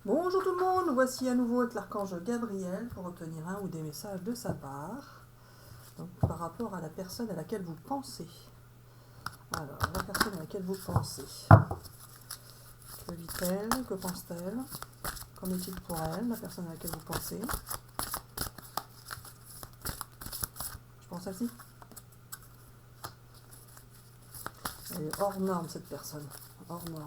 Bonjour tout le monde, voici à nouveau avec l'archange Gabriel pour obtenir un ou des messages de sa part. Donc par rapport à la personne à laquelle vous pensez. Alors, la personne à laquelle vous pensez. Que vit-elle? Que pense-t-elle? Qu'en est-il pour elle, la personne à laquelle vous pensez? Je pense celle-ci. Elle est hors norme cette personne. Hors norme.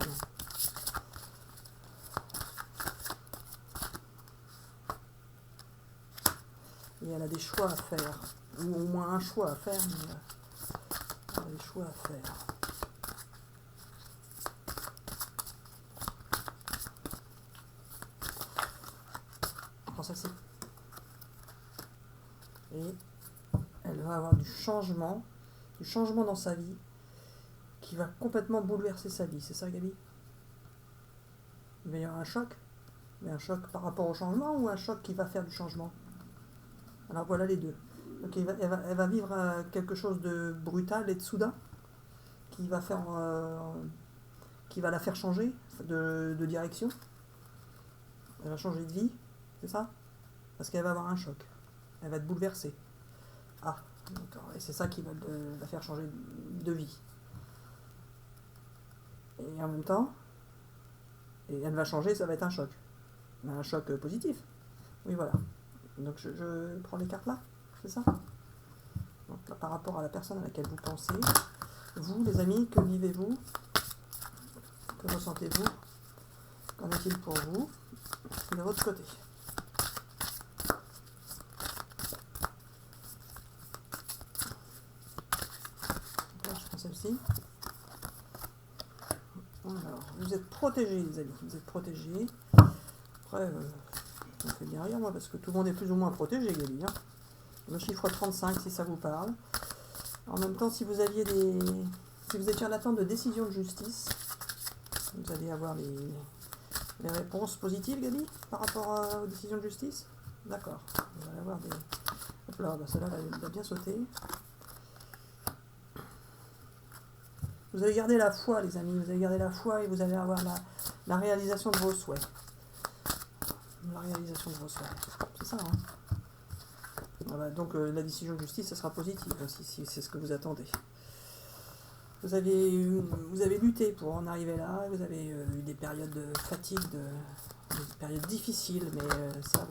Et elle a des choix à faire. Ou au moins un choix à faire, mais elle a des choix à faire. Je pense celle-ci. Et elle va avoir du changement dans sa vie qui va complètement bouleverser sa vie. C'est ça, Gabi? Il va y avoir un choc. Mais un choc par rapport au changement ou un choc qui va faire du changement? Alors voilà les deux. Donc elle va vivre quelque chose de brutal et de soudain qui va la faire changer de direction. Elle va changer de vie, c'est ça? Parce qu'elle va avoir un choc. Elle va être bouleversée. Ah, d'accord. Et c'est ça qui va la faire changer de vie. Et en même temps, et elle va changer, ça va être un choc. Mais un choc positif. Oui, voilà. Donc je prends les cartes là, c'est ça? Donc là, par rapport à la personne à laquelle vous pensez, vous les amis, que vivez-vous? Que ressentez-vous? Qu'en est-il pour vous de votre côté? Là, je prends celle-ci. Alors, vous êtes protégés, les amis, vous êtes protégés. Après, ça me fait bien rire, moi, parce que tout le monde est plus ou moins protégé, Gabi. Hein. Le chiffre 35, si ça vous parle. En même temps, si vous aviez si vous étiez en attente de décision de justice, vous allez avoir les réponses positives, Gabi, par rapport aux décisions de justice. D'accord. Vous allez avoir des... Hop là, bah celle-là, elle va bien sauter. Vous allez garder la foi, les amis. Vous allez garder la foi et vous allez avoir la réalisation de vos souhaits. La réalisation de vos souhaits. C'est ça, hein? Voilà, donc la décision de justice, ça sera positive, si c'est ce que vous attendez. Vous avez lutté pour en arriver là, vous avez eu des périodes de fatigue, des périodes difficiles, mais ça,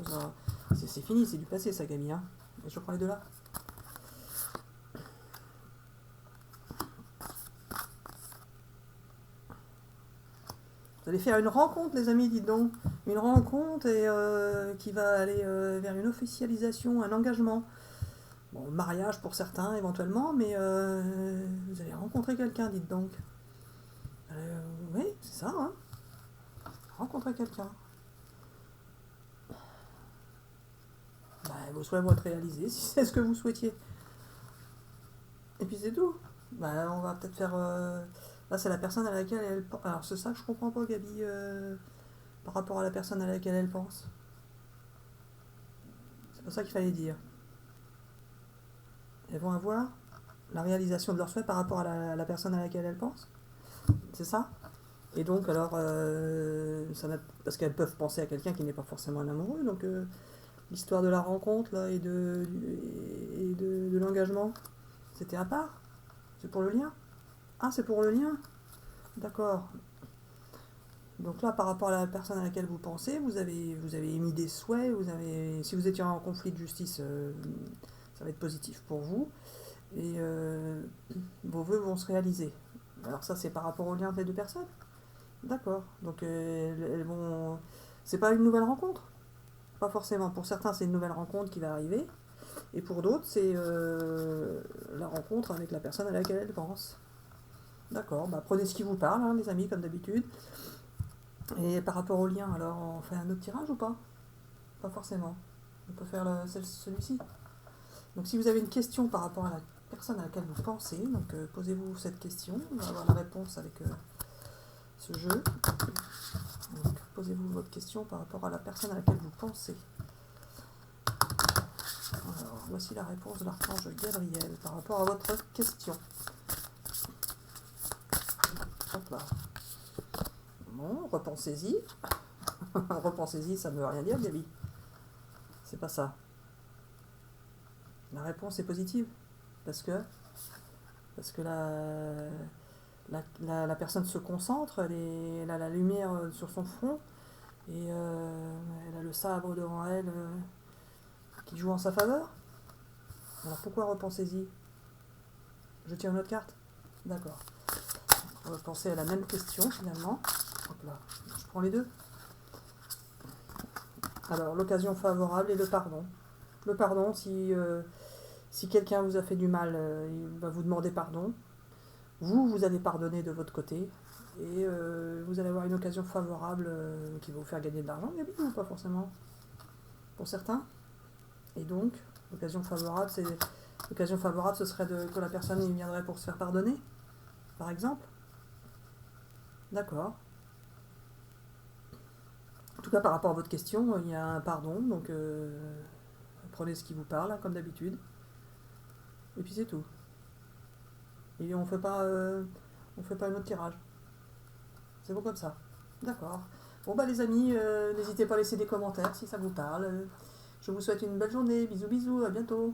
c'est fini, c'est du passé, ça, Gabi. Hein. Et je prends les deux là. Vous allez faire une rencontre, les amis, dites donc. Une rencontre et qui va aller vers une officialisation, un engagement. Bon, mariage pour certains éventuellement, mais vous allez rencontrer quelqu'un, dites donc. Oui, c'est ça, hein. Rencontrer quelqu'un. Bah, vos souhaits vont être réalisés, si c'est ce que vous souhaitiez. Et puis c'est tout. Bah, on va peut-être faire... Là, c'est la personne à laquelle elle... Alors, c'est ça que je comprends pas, Gabi, par rapport à la personne à laquelle elle pense. C'est pas ça qu'il fallait dire. Elles vont avoir la réalisation de leurs souhaits par rapport à la personne à laquelle elles pensent. C'est ça? Et donc, alors, parce qu'elles peuvent penser à quelqu'un qui n'est pas forcément un amoureux, donc l'histoire de la rencontre là, et de l'engagement, c'était à part? C'est pour le lien? Ah, c'est pour le lien? D'accord. Donc là, par rapport à la personne à laquelle vous pensez, vous avez émis des souhaits, si vous étiez en conflit de justice, ça va être positif pour vous, et vos vœux vont se réaliser. Alors ça, c'est par rapport au lien entre les deux personnes? D'accord. Donc elles vont... C'est pas une nouvelle rencontre? Pas forcément. Pour certains, c'est une nouvelle rencontre qui va arriver, et pour d'autres, c'est la rencontre avec la personne à laquelle elles pensent. D'accord. Bah, prenez ce qui vous parle, hein, les amis, comme d'habitude. Et par rapport au lien, alors on fait un autre tirage ou pas? Pas forcément. On peut faire celui-ci. Donc si vous avez une question par rapport à la personne à laquelle vous pensez, donc posez-vous cette question, on va avoir la réponse avec ce jeu. Donc posez-vous votre question par rapport à la personne à laquelle vous pensez. Alors voici la réponse de l'archange Gabriel par rapport à votre question. Hop là. Bon, repensez-y. Repensez-y, ça ne veut rien dire, Gabi. C'est pas ça. La réponse est positive. Parce que la personne se concentre, elle a la lumière sur son front, et elle a le sabre devant elle qui joue en sa faveur. Alors pourquoi repensez-y? Je tire une autre carte? D'accord. On va penser à la même question finalement. Hop là. Je prends les deux. Alors, l'occasion favorable et le pardon. Le pardon, si quelqu'un vous a fait du mal, il va vous demander pardon. Vous allez pardonner de votre côté. Et vous allez avoir une occasion favorable qui va vous faire gagner de l'argent, Gabi, ou pas forcément? Pour certains. Et donc, l'occasion favorable, ce serait que la personne y viendrait pour se faire pardonner, par exemple. D'accord. En tout cas, par rapport à votre question, il y a un pardon, donc prenez ce qui vous parle, hein, comme d'habitude. Et puis c'est tout. Et on fait pas un autre tirage. C'est bon comme ça. D'accord. Bon bah les amis, n'hésitez pas à laisser des commentaires si ça vous parle. Je vous souhaite une belle journée. Bisous bisous, à bientôt.